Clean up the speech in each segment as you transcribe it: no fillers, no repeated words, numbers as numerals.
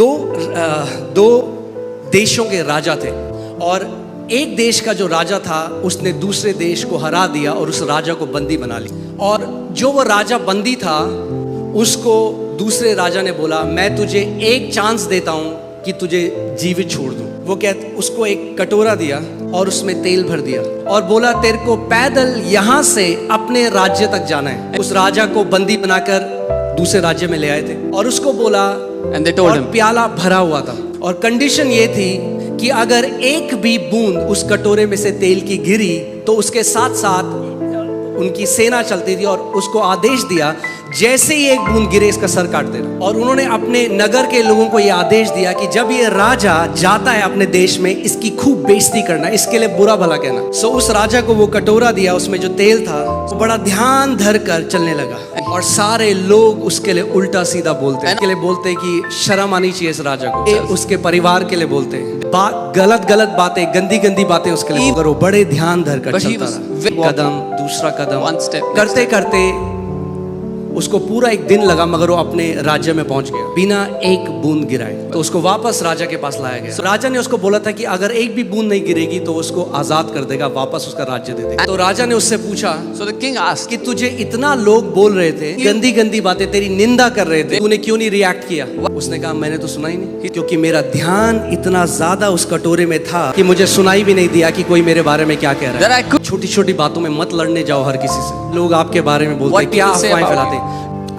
दो देशों के राजा थे और एक देश का जो राजा था उसने दूसरे देश को हरा दिया और उस राजा को बंदी बना लिया। और जो वो राजा बंदी था उसको दूसरे राजा ने बोला, मैं तुझे एक चांस देता हूँ कि तुझे जीवित छोड़ दूँ। वो उसको एक कटोरा दिया और उसमें तेल भर दिया और बोला, तेरे को पैदल यहाँ से अपने राज्य तक जाना है। उस राजा को बंदी बनाकर दूसरे राज्य में ले आए थे और उसको बोला, और प्याला भरा हुआ था और कंडीशन ये थी कि अगर एक भी बूंद उस कटोरे में से तेल की गिरी तो उसके साथ साथ उनकी सेना चलती थी और उसको आदेश दिया, जैसे ही एक बूंद गिरे इसका सर काट देना। और उन्होंने अपने नगर के लोगों को यह आदेश दिया कि जब ये राजा जाता है अपने देश में, इसकी खूब बेइज्जती करना, इसके लिए बुरा भला कहना। सो उस राजा को वो कटोरा दिया, उसमें जो तेल था वो बड़ा ध्यान धर कर चलने लगा और सारे लोग उसके लिए उल्टा सीधा बोलते हैं, लिए बोलते कि शर्म आनी चाहिए इस राजा को। उसके परिवार के लिए बोलते हैं गलत बातें, गंदी बातें उसके लिए, अगर वो बड़े ध्यान धर कर चलता रहा, कदम दूसरा कदम करते करते उसको पूरा एक दिन लगा, मगर वो अपने राज्य में पहुंच गया बिना एक बूंद गिराए। तो उसको वापस राजा के पास लाया गया। तो राजा ने उसको बोला था कि अगर एक भी बूंद नहीं गिरेगी तो उसको आजाद कर देगा, वापस उसका राज्य दे देगा। तो राजा ने उससे पूछा, सो द किंग आस्क्ड, कि तुझे इतना लोग बोल रहे थे, गंदी बातें, तेरी निंदा कर रहे थे, तूने क्यों नहीं रिएक्ट किया? उसने कहा, मैंने तो सुना ही नहीं, क्योंकि मेरा ध्यान इतना ज्यादा उस कटोरे में था कि मुझे सुनाई भी नहीं दिया कि कोई मेरे बारे में क्या कह रहा है। छोटी छोटी बातों में मत लड़ने जाओ हर किसी से। लोग आपके बारे में बोलते हैं, क्या अफवाहें फैलाते हैं,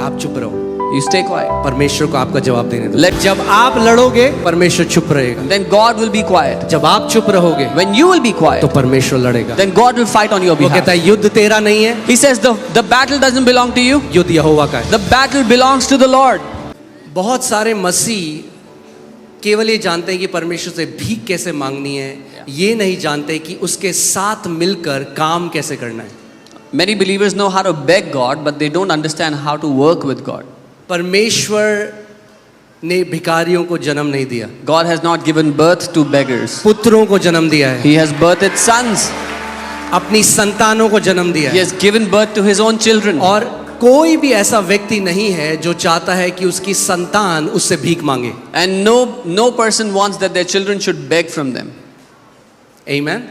आप चुप रहो। You stay quiet. परमेश्वर को आपका जवाब देने दो। जब आप लड़ोगे परमेश्वर चुप रहेगा। Then God will be quiet. जब आप चुप रहोगे, when you will be quiet, तो परमेश्वर लड़ेगा। then God will fight on your behalf. वो कहता है, युद्ध तेरा नहीं है। He says the battle doesn't belong to you. युद्ध यहोवा का है। The battle belongs to the Lord. बहुत सारे मसीह केवल ये जानते हैं कि परमेश्वर से भीख कैसे मांगनी है, ये नहीं जानते कि उसके साथ मिलकर काम कैसे करना है। Many believers know how to beg God, but they don't understand how to work with God. परमेश्वर ने भिखारियों को जन्म नहीं दिया। God has not given birth to beggars. पुत्रों को जन्म दिया है। He has birthed sons. अपनी संतानों को जन्म दिया है। He has given birth to his own children. और कोई भी ऐसा व्यक्ति नहीं है जो चाहता है कि उसकी संतान उससे भीख मांगे। And no person wants that their children should beg from them. Amen.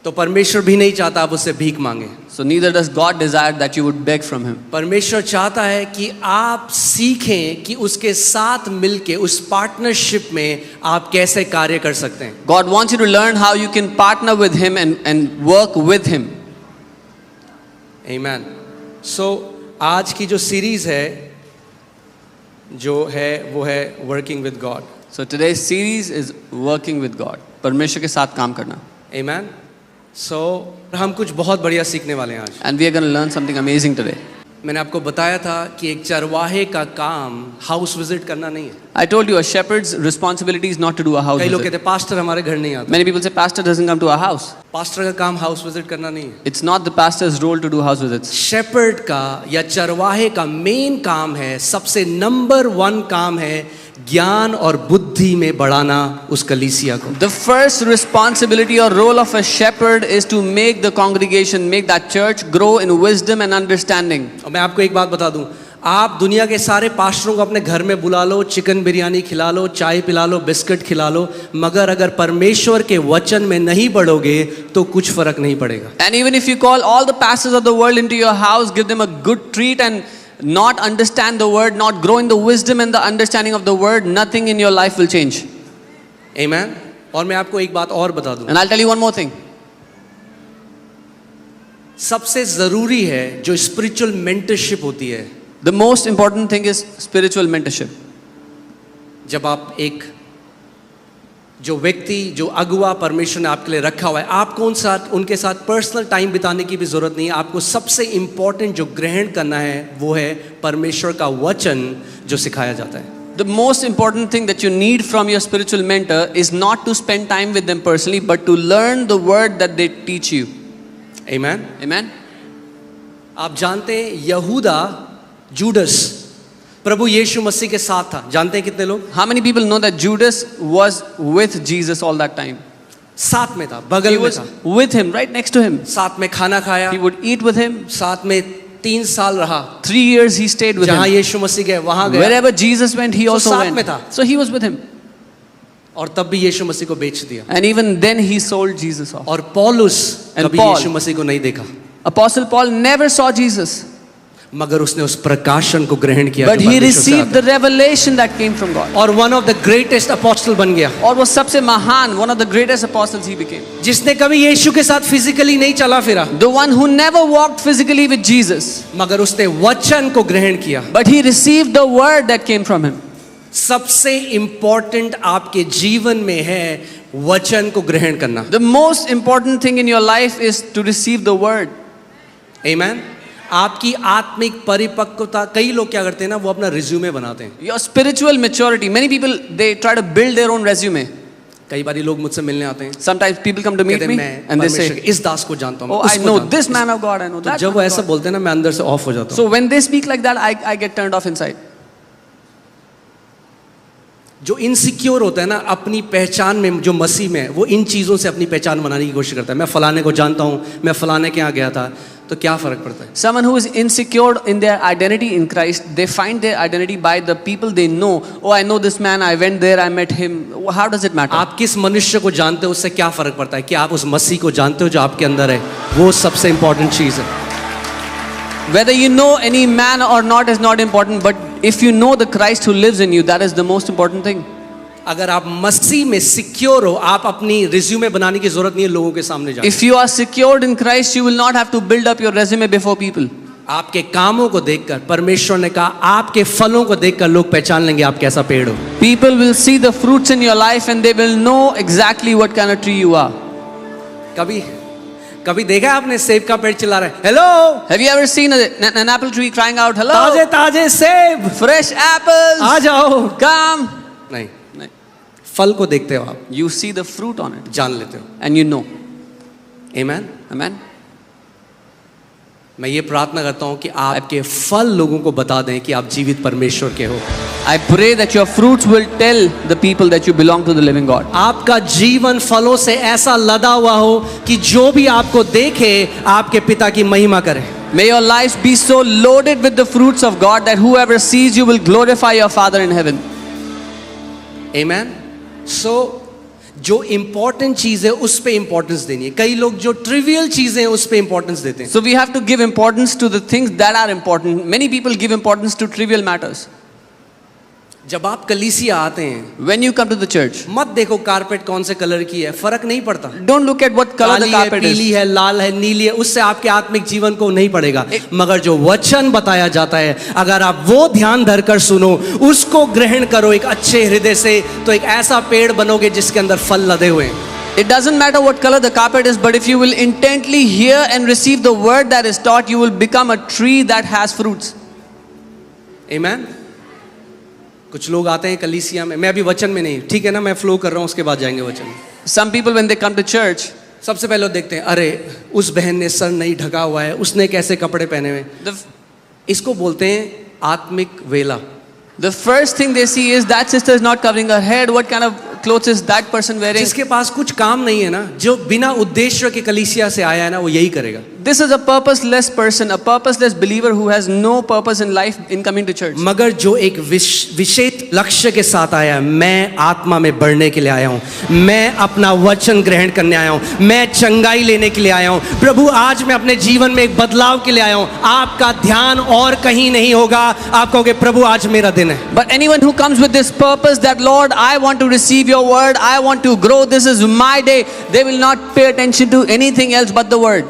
तो परमेश्वर भी नहीं चाहता आप उससे भीख मांगे। So neither does God desire that you would beg from him. परमेश्वर चाहता है कि आप सीखें कि उसके साथ मिलके उस पार्टनरशिप में आप कैसे कार्य कर सकते हैं। God wants you to learn how you can partner with him and work with him. Amen. So आज की जो सीरीज है जो है वो है Working with God. So today's series is Working with God. परमेश्वर के साथ काम करना। Amen. So हम कुछ बहुत बढ़िया सीखने वाले हैं आज। And we are going to learn something amazing today. मैंने आपको बताया था कि एक चरवाहे का काम हाउस विजिट करना नहीं है। I told you a shepherd's responsibility is not to do a house कई लोग visit. कहते हैं पास्टर हमारे घर नहीं आता। Many people say pastor doesn't come to our house. Pastor का काम हाउस विजिट करना नहीं है। It's not the pastor's role to do house visits. Shepherd का या चरवाहे का मेन काम है, सबसे नंबर 1 काम है ज्ञान और बुद्धि में बढ़ाना उस कलीसिया को। The first responsibility or role of a shepherd is to make the congregation, make that church grow in wisdom and understanding. और मैं आपको एक बात बता दूं, आप दुनिया के सारे पास्टरों को अपने घर में बुला लो, चिकन बिरयानी खिला लो, चाय पिला लो, बिस्किट खिला लो, मगर अगर परमेश्वर के वचन में नहीं बढ़ोगे तो कुछ फर्क नहीं पड़ेगा। And even if you call all the pastors of the world into your house, give them a good treat and not understand the word, not grow in the wisdom and the understanding of the word, nothing in your life will change. Amen. और मैं आपको एक बात और बता दूं, And I'll tell you one more thing. सबसे जरूरी है जो स्पिरिचुअल मेंटरशिप होती है। The most important thing is spiritual mentorship. जब आप एक जो व्यक्ति जो अगुआ परमेश्वर ने आपके लिए रखा हुआ है, आपको उनके साथ पर्सनल टाइम बिताने की भी जरूरत नहीं है। आपको सबसे इंपॉर्टेंट जो ग्रहण करना है वो है परमेश्वर का वचन जो सिखाया जाता है। The most important thing that you need from your spiritual mentor is not to spend time with them personally, but to learn the word that they teach you. Amen. Amen. आप जानते हैं यहूदा जूडस प्रभु यीशु मसीह के साथ था, जानते हैं कितने लोग? How many people know that Judas was with Jesus all that time? साथ में था, बगल He में was था, with him, right next to him. साथ में खाना खाया, He would eat with him. साथ में 3 साल रहा, 3 years he stayed with जहाँ him. यीशु मसीह गए वहां गया, Wherever Jesus went, he also साथ में went. था। So he was with him. और तब भी यीशु मसीह को बेच दिया। And even then he sold Jesus off. और पौलुस And कभी Paul. यीशु मसीह को नहीं देखा, Apostle Paul never saw Jesus, मगर उसने उस प्रकाशन को ग्रहण किया but जो he परमेश्वर से received आता the revelation that came from God. है। और one of the greatest apostle बन गया, और वो सबसे महान, one of the greatest apostles he became. जिसने कभी यीशु के साथ फिजिकली नहीं चला फिरा, The one who never walked physically with Jesus, मगर उसने वचन को ग्रहण किया। but he received the word that came from him. सबसे इंपॉर्टेंट आपके जीवन में है वचन को ग्रहण करना। The most important thing in your life is to receive the word. आमेन। आपकी आत्मिक परिपक्वता, कई लोग क्या करते हैं ना, वो अपना रिज्यूमे बनाते हैं। Your spiritual maturity. Many people, they try to build their own resume. कई बार लोग मुझसे मिलने आते हैं, Sometimes people come to meet कहते me हैं मैं and they परमेश्वर say, के इस दास को जानता हूँ, oh, मैं I उसको know जानता हूँ, this man of God, I know तो that जब man वो of ऐसा God. बोलते हैं ना, मैं अंदर से ऑफ हो जाता हूँ। So when they speak like that, I get turned off inside. जो इनसिक्योर होता है ना अपनी पहचान में, जो मसीह में है, वो इन चीज़ों से अपनी पहचान बनाने की कोशिश करता है। मैं फलाने को जानता हूँ, मैं फलाने के यहाँ गया था, तो क्या फर्क पड़ता है? Someone who is insecure in their identity in Christ, they find their identity by the people they know. Oh, I know this man, I went there, I met him. How does it matter? आप किस मनुष्य को जानते हो उससे क्या फर्क पड़ता है? कि आप उस मसीह को जानते हो जो आपके अंदर है, वो सबसे इंपॉर्टेंट चीज़ है। Whether you know any man or not is not important, but if you know the Christ who lives in you, that is the most important thing. अगर आप मसीह में सिक्योर हो, आप अपनी रिज्यूमे बनाने की जरूरत नहीं है लोगों के सामने जाने। If you are secured in Christ, you will not have to build up your resume before people. आपके कामों को देखकर, परमेश्वर ने कहा आपके फलों को देखकर लोग पहचान लेंगे आप कैसा पेड़ हो। People will see the fruits in your life and they will know exactly what kind of tree you are. कभी देखा है आपने सेब का पेड़ चिल्ला रहा है, hello, Have you ever seen an apple tree crying out, hello? ताजे ताजे सेब, Fresh apples! आ जाओ। Come! नहीं, फल को देखते हो आप, You see the fruit on it जान लेते हो। and you know. Amen. Amen? मैं ये प्रार्थना करता हूँ कि आपके फल लोगों को बता दें कि आप जीवित परमेश्वर के हो। I pray that your fruits will tell the people that you belong to the living God. आपका जीवन फलों से ऐसा लदा हुआ हो कि जो भी आपको देखे आपके पिता की महिमा करे। May your lives be so loaded with the fruits of God that whoever sees you will glorify your Father in heaven. Amen. So जो इंपॉर्टेंट चीज है उस पे इंपॉर्टेंस देनी है। कई लोग जो ट्रिवियल चीजें हैं उस पे इंपॉर्टेंस देते हैं। So we have to give importance to the things that are important. Many people give importance to trivial matters. जब आप कलीसिया आते हैं, When you come to the church, मत देखो कारपेट कौन से कलर की है, फर्क नहीं पड़ता। don't look at what color the काली है, carpet पीली is. है, लाल है, नीली है, उससे आपके आत्मिक जीवन को नहीं पड़ेगा। मगर जो वचन बताया जाता है, अगर आप वो ध्यान धरकर सुनो, उसको ग्रहण करो एक अच्छे हृदय से, तो एक ऐसा पेड़ बनोगे जिसके अंदर फल लदे हुए हैं। It doesn't matter what color the carpet is, but if you will intently hear and receive the word that is taught, you will become a tree that has fruits. Amen. कुछ लोग आते हैं कलीसिया में, मैं अभी वचन में नहीं, ठीक है ना, मैं फ्लो कर रहा हूँ, उसके बाद जाएंगे वचन में। Some people when they come to church, सबसे पहले वो देखते हैं, अरे उस बहन ने सर नहीं ढका हुआ है, उसने कैसे कपड़े पहने हुए। the इसको बोलते हैं आत्मिक वेला। the first thing they see is that sister is not covering her head. What kind of clothes is that person wearing? जिसके पास कुछ काम नहीं है ना, जो बिना उद्देश्य के कलीसिया से आया है ना, वो यही करेगा। This is a purposeless person, a purposeless believer who has no purpose in life in coming to church. मगर जो एक विशेष लक्ष्य के साथ आया है, मैं आत्मा में बढ़ने के लिए आया हूँ, मैं अपना वचन ग्रहण करने आया हूँ, मैं चंगाई लेने के लिए आया हूँ, प्रभु आज मैं अपने जीवन में एक बदलाव के लिए आया हूँ, आपका ध्यान और कहीं नहीं होगा। आप कहोगे प्रभु आज मेरा दिन है। But anyone who comes with this purpose that Lord, I want to receive your word, I want to grow, this is my day, they will not pay attention to anything else but the word.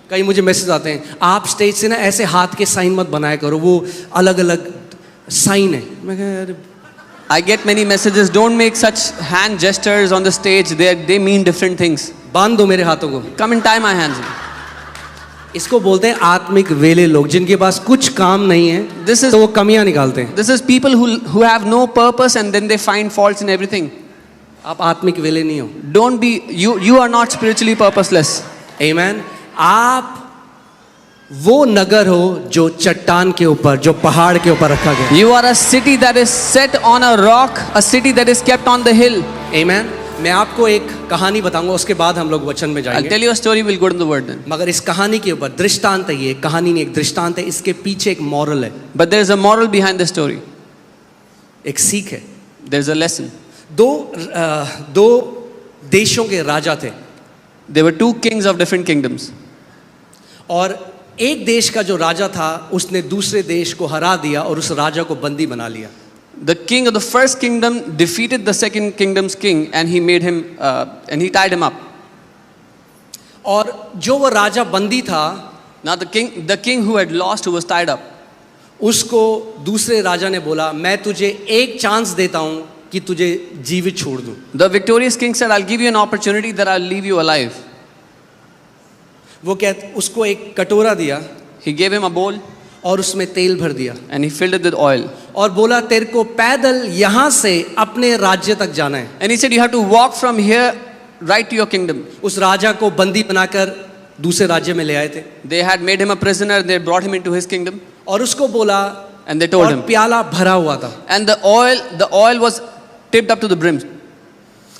कई मुझे message आते हैं, आप stage से ना ऐसे हाथ के साइन मत बनाया करो, वो अलग अलग साइन है। मैं कहा यार, I get many messages, don't make such hand gestures on the stage, they mean different things. बांध दो मेरे हाथों को। Come and tie my hands. इसको बोलते हैं आत्मिक वेले लोग, जिनके पास कुछ काम नहीं है, This is- तो वो कमियां निकालते हैं। This is people who have no purpose and then they find faults in everything. आप आत्मिक वेले नहीं हो। Don't be, you are not spiritually purposeless. आमेन। आप वो नगर हो जो चट्टान के ऊपर, जो पहाड़ के ऊपर रखा गया। You are a city that is set on a rock, a city that is kept on the hill. आमेन। मैं आपको एक कहानी बताऊंगा, उसके बाद हम लोग वचन में I'll जाएंगे। tell you a story, we'll go to the word then. मगर इस कहानी के ऊपर दृष्टांत है, ये कहानी नहीं एक दृष्टांत है, इसके पीछे एक मॉरल है, But there is a moral behind the story. एक सीख है। There's a lesson. दो देशों के राजा थे, There were two kings of different kingdoms. और एक देश का जो राजा था उसने दूसरे देश को हरा दिया और उस राजा को बंदी बना लिया। The king of the first kingdom defeated the second kingdom's king and he made him and he tied him up. और जो वो राजा बंदी था Now the king who had lost, who was tied up, उसको दूसरे राजा ने बोला, मैं तुझे एक चांस देता हूं कि तुझे जीवित छोड़ दूं। the victorious king said, I'll give you an opportunity that I'll leave you alive. वो उसको एक कटोरा दिया He gave him a bowl और उसमें तेल भर दिया and he filled it with oil. और बोला, तेरे को पैदल यहां से अपने राज्य तक जाना है। And he said, you have to walk from here right to your kingdom. उस राजा को बंदी बनाकर दूसरे राज्य में ले आए थे They had made him a prisoner, they brought him into his kingdom और उसको बोला, and they told और him. प्याला भरा हुआ था And the oil was tipped up to the brim.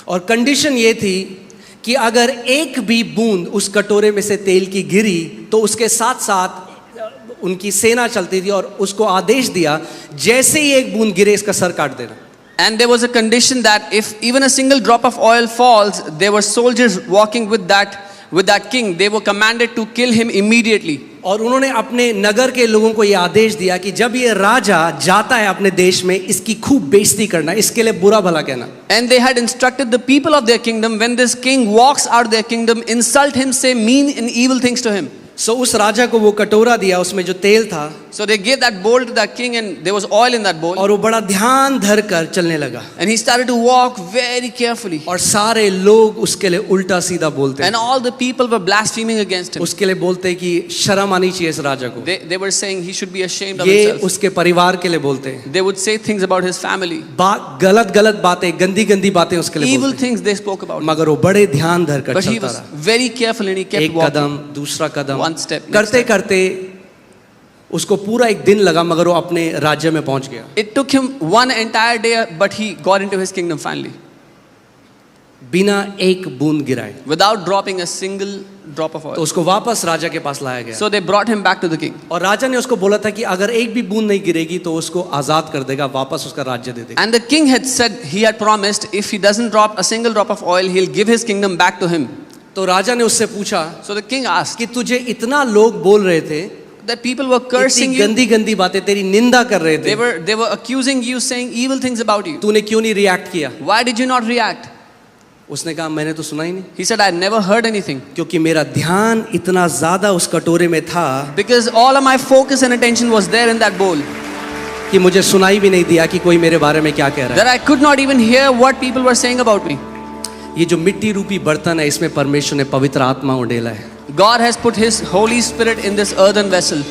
और कंडीशन ये थी कि अगर एक भी बूंद उस कटोरे में से तेल की गिरी तो उसके साथ साथ उनकी सेना चलती थी और उसको आदेश दिया, जैसे ही एक बूंद गिरे इसका सर काट देना। And there was a condition that if even a single drop of oil falls, there were soldiers walking with that king. They were commanded to kill him immediately. और उन्होंने अपने नगर के लोगों को ये आदेश दिया कि जब ये राजा जाता है अपने देश में, इसकी खूब बेइज्जती करना, इसके लिए बुरा भला कहना। And they had instructed the people of their kingdom, when this king walks out of their kingdom, insult him, say mean and evil things to him. सो उस राजा को वो कटोरा दिया, उसमें जो तेल था, So they gave that bowl to that king and there was oil in that bowl. और वो बड़ा ध्यान धर कर चलने लगा And he started to walk very carefully. और सारे लोग उसके लिए उल्टा सीधा बोलते And all the people were blaspheming against him. उसके लिए बोलते कि शर्म आनी चाहिए इस राजा को। They were saying he should be ashamed of ये himself. उसके परिवार के लिए बोलते हैं, They would say things about his family. गलत बातें, गंदी बातें उसके लिए Evil बोलते हैं। things they spoke about. मगर वो बड़े ध्यान धर कर But he चलता was रहा, very careful and he kept एक walking. कदम दूसरा कदम One step, next करते step. करते उसको पूरा एक दिन लगा, मगर वो अपने राज्य में पहुंच गया। It took him one entire day, but he got into his kingdom finally, बिना एक बूंद गिराए। without dropping a single drop of तो oil. उसको वापस राजा के पास लाया गया So they brought him back to the king. और राजा ने उसको बोला था कि अगर एक भी बूंद नहीं गिरेगी तो उसको आजाद कर देगा, वापस उसका राज्य दे देगा। And the king had said, he had promised, if he doesn't drop a single drop of oil, he'll give his kingdom back to him. तो राजा ने उससे पूछा So the king asked कि तुझे इतना लोग बोल रहे थे, that people were cursing इतनी you. गंदी गंदी बातें तेरी निंदा कर रहे थे, They were accusing you, saying evil things about you. तूने क्यों नहीं रिएक्ट किया? Why did you not react? उसने कहा, मैंने तो सुना ही नहीं, He said, I never heard anything. क्योंकि मेरा ध्यान इतना ज्यादा उस कटोरे में था Because all of my focus and attention was there in that bowl, कि मुझे सुनाई भी नहीं दिया कि कोई मेरे बारे में क्या कह रहा है। that I could not even hear what people were saying about me. ये जो मिट्टी रूपी बर्तन है, इसमें परमेश्वर ने पवित्र आत्मा उड़ेला है। God has put His Holy Spirit in this earthen vessel.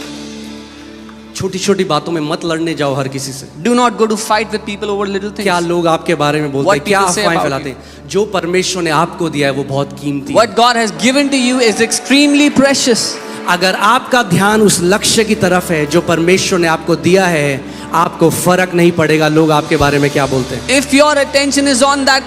छोटी छोटी बातों में मत लड़ने जाओ हर किसी से। Do not go to fight with people over little things. क्या लोग आपके बारे में बोलते What हैं, क्या people say अफवाहें about फैलाते हैं। जो परमेश्वर ने आपको दिया है वो बहुत कीमती है। What God has given to you is extremely precious. अगर आपका ध्यान उस लक्ष्य की तरफ है जो परमेश्वर ने आपको दिया है, आपको फर्क नहीं पड़ेगा लोग आपके बारे में क्या बोलते हैं। If your attention is on that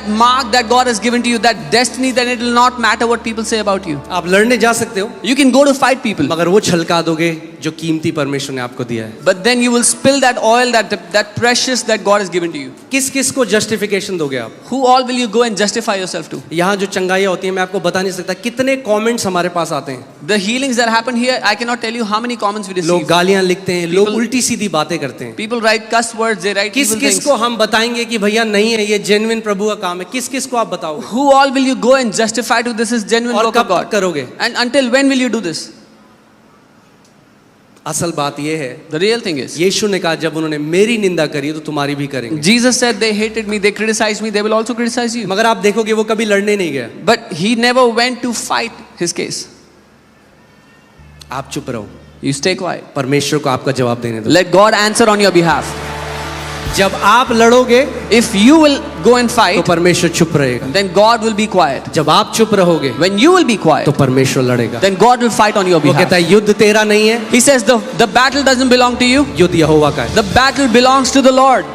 mark that God has given to you, that destiny, then it will not matter what people say about you. आप लड़ने जा सकते हो, You can go to fight people, मगर वो छलका दोगे जो कीमती परमेश्वर ने आपको दिया है। but then you will spill that oil, that precious that God has given to you. किस किस को जस्टिफिकेशन दोगे आप? Who all will you go and justify yourself to? यहाँ जो चंगाइयाँ होती हैं मैं आपको बता नहीं सकता कितने कमेंट्स हमारे पास आते हैं। The healings that happen here, I cannot tell you how many comments we लोग receive. गालियाँ लिखते हैं, लोग People- उल्टी सीधी बातें करते हैं। People write cuss words, they write किस evil किस things. को हम बताएंगे कि भैया नहीं है, ये जेन्युइन प्रभु का काम है? किस किस को आप बताओ? Who all will you go and justify to this is genuine और work of कब God? करोगे? And until when will you do this? असल बात ये है, The real thing is, यीशु ने कहा जब उन्होंने मेरी निंदा करी तो तुम्हारी भी करेंगे। Jesus said they hated me, they criticized me, they will also criticize you. मगर आप देखोगे वो कभी लड़ने नहीं गया। But he never went to fight his case. आप चुप रहो, You stay quiet. परमेश्वर को आपका जवाब देने दो। Let God answer on your behalf. जब आप लड़ोगे If you will go and तो fight, परमेश्वर चुप रहेगा। then God will be quiet. जब आप चुप रहोगे When you will be तो quiet, परमेश्वर लड़ेगा। then God will fight on your वो कहता behalf. है युद्ध तेरा नहीं है, He says the battle doesn't belong to you. युद्ध यहोवा का है। The battle belongs to the Lord.